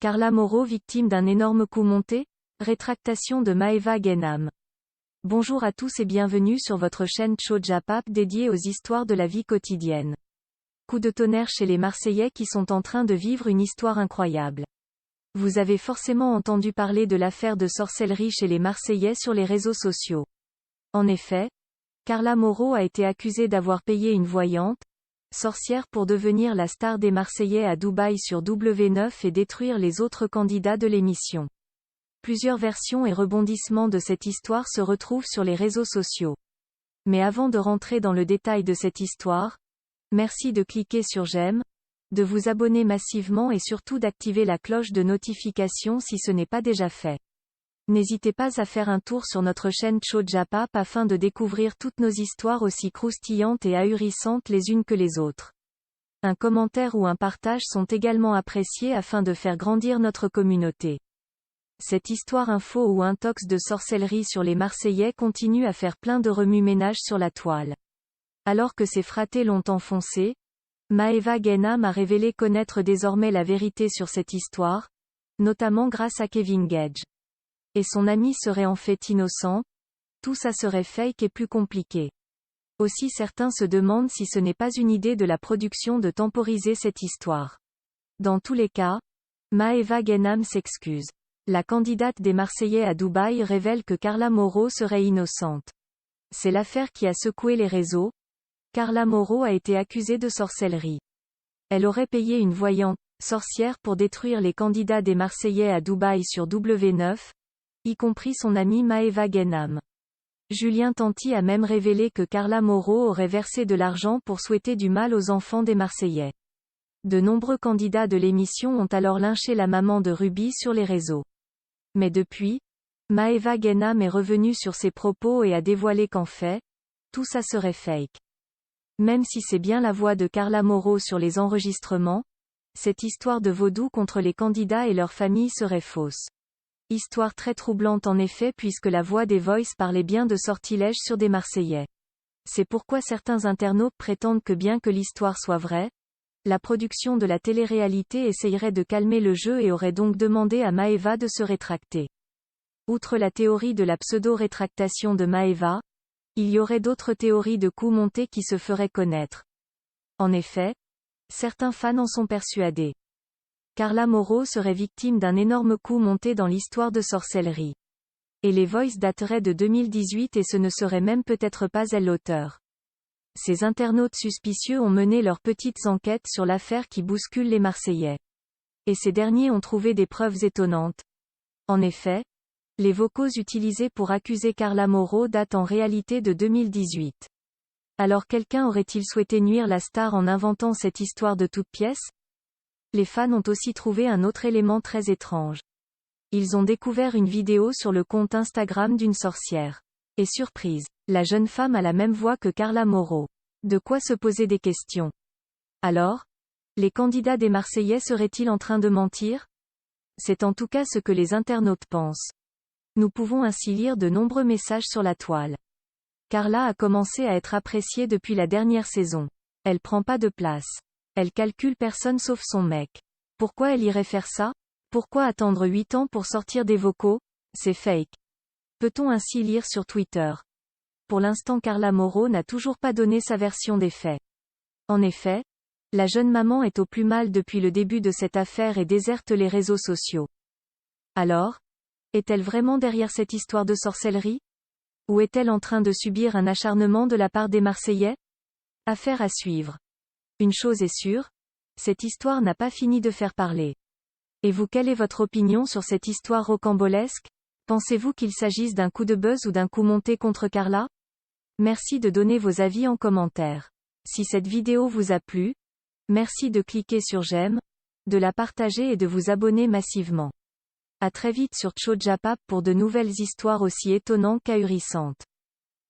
Carla Moreau victime d'un énorme coup monté? Rétractation de Maeva Gainam. Bonjour à tous et bienvenue sur votre chaîne Tcho-Japap dédiée aux histoires de la vie quotidienne. Coup de tonnerre chez les Marseillais qui sont en train de vivre une histoire incroyable. Vous avez forcément entendu parler de l'affaire de sorcellerie chez les Marseillais sur les réseaux sociaux. En effet, Carla Moreau a été accusée d'avoir payé une voyante, sorcière pour devenir la star des Marseillais à Dubaï sur W9 et détruire les autres candidats de l'émission. Plusieurs versions et rebondissements de cette histoire se retrouvent sur les réseaux sociaux. Mais avant de rentrer dans le détail de cette histoire, merci de cliquer sur j'aime, de vous abonner massivement et surtout d'activer la cloche de notification si ce n'est pas déjà fait. N'hésitez pas à faire un tour sur notre chaîne Tcho-Japap afin de découvrir toutes nos histoires aussi croustillantes et ahurissantes les unes que les autres. Un commentaire ou un partage sont également appréciés afin de faire grandir notre communauté. Cette histoire info ou intox de sorcellerie sur les Marseillais continue à faire plein de remue-ménage sur la toile. Alors que ses fratés l'ont enfoncé, Maeva Gainam a révélé connaître désormais la vérité sur cette histoire, notamment grâce à Kevin Gage. Et son ami serait en fait innocent, tout ça serait fake et plus compliqué. Aussi certains se demandent si ce n'est pas une idée de la production de temporiser cette histoire. Dans tous les cas, Maeva Gainam s'excuse. La candidate des Marseillais à Dubaï révèle que Carla Moreau serait innocente. C'est l'affaire qui a secoué les réseaux. Carla Moreau a été accusée de sorcellerie. Elle aurait payé une voyante, sorcière pour détruire les candidats des Marseillais à Dubaï sur W9, y compris son ami Maeva Gainam. Julien Tanti a même révélé que Carla Moreau aurait versé de l'argent pour souhaiter du mal aux enfants des Marseillais. De nombreux candidats de l'émission ont alors lynché la maman de Ruby sur les réseaux. Mais depuis, Maeva Gainam est revenue sur ses propos et a dévoilé qu'en fait, tout ça serait fake. Même si c'est bien la voix de Carla Moreau sur les enregistrements, cette histoire de vaudou contre les candidats et leurs familles serait fausse. Histoire très troublante en effet puisque la voix des Voice parlait bien de sortilèges sur des Marseillais. C'est pourquoi certains internautes prétendent que bien que l'histoire soit vraie, la production de la télé-réalité essayerait de calmer le jeu et aurait donc demandé à Maeva de se rétracter. Outre la théorie de la pseudo-rétractation de Maeva, il y aurait d'autres théories de coups montés qui se feraient connaître. En effet, certains fans en sont persuadés. Carla Moreau serait victime d'un énorme coup monté dans l'histoire de sorcellerie. Et les Voice dateraient de 2018 et ce ne serait même peut-être pas elle l'auteur. Ces internautes suspicieux ont mené leurs petites enquêtes sur l'affaire qui bouscule les Marseillais. Et ces derniers ont trouvé des preuves étonnantes. En effet, les vocaux utilisés pour accuser Carla Moreau datent en réalité de 2018. Alors quelqu'un aurait-il souhaité nuire la star en inventant cette histoire de toutes pièces? Les fans ont aussi trouvé un autre élément très étrange. Ils ont découvert une vidéo sur le compte Instagram d'une sorcière. Et surprise, la jeune femme a la même voix que Carla Moreau. De quoi se poser des questions. Alors, les candidats des Marseillais seraient-ils en train de mentir? C'est en tout cas ce que les internautes pensent. Nous pouvons ainsi lire de nombreux messages sur la toile. Carla a commencé à être appréciée depuis la dernière saison. Elle prend pas de place. Elle calcule personne sauf son mec. Pourquoi elle irait faire ça? Pourquoi attendre 8 ans pour sortir des vocaux? C'est fake. Peut-on ainsi lire sur Twitter? Pour l'instant Carla Moreau n'a toujours pas donné sa version des faits. En effet, la jeune maman est au plus mal depuis le début de cette affaire et déserte les réseaux sociaux. Alors, est-elle vraiment derrière cette histoire de sorcellerie? Ou est-elle en train de subir un acharnement de la part des Marseillais? Affaire à suivre. Une chose est sûre, cette histoire n'a pas fini de faire parler. Et vous, quelle est votre opinion sur cette histoire rocambolesque? Pensez-vous qu'il s'agisse d'un coup de buzz ou d'un coup monté contre Carla? Merci de donner vos avis en commentaire. Si cette vidéo vous a plu, merci de cliquer sur j'aime, de la partager et de vous abonner massivement. À très vite sur Tcho-Japap pour de nouvelles histoires aussi étonnantes qu'ahurissantes.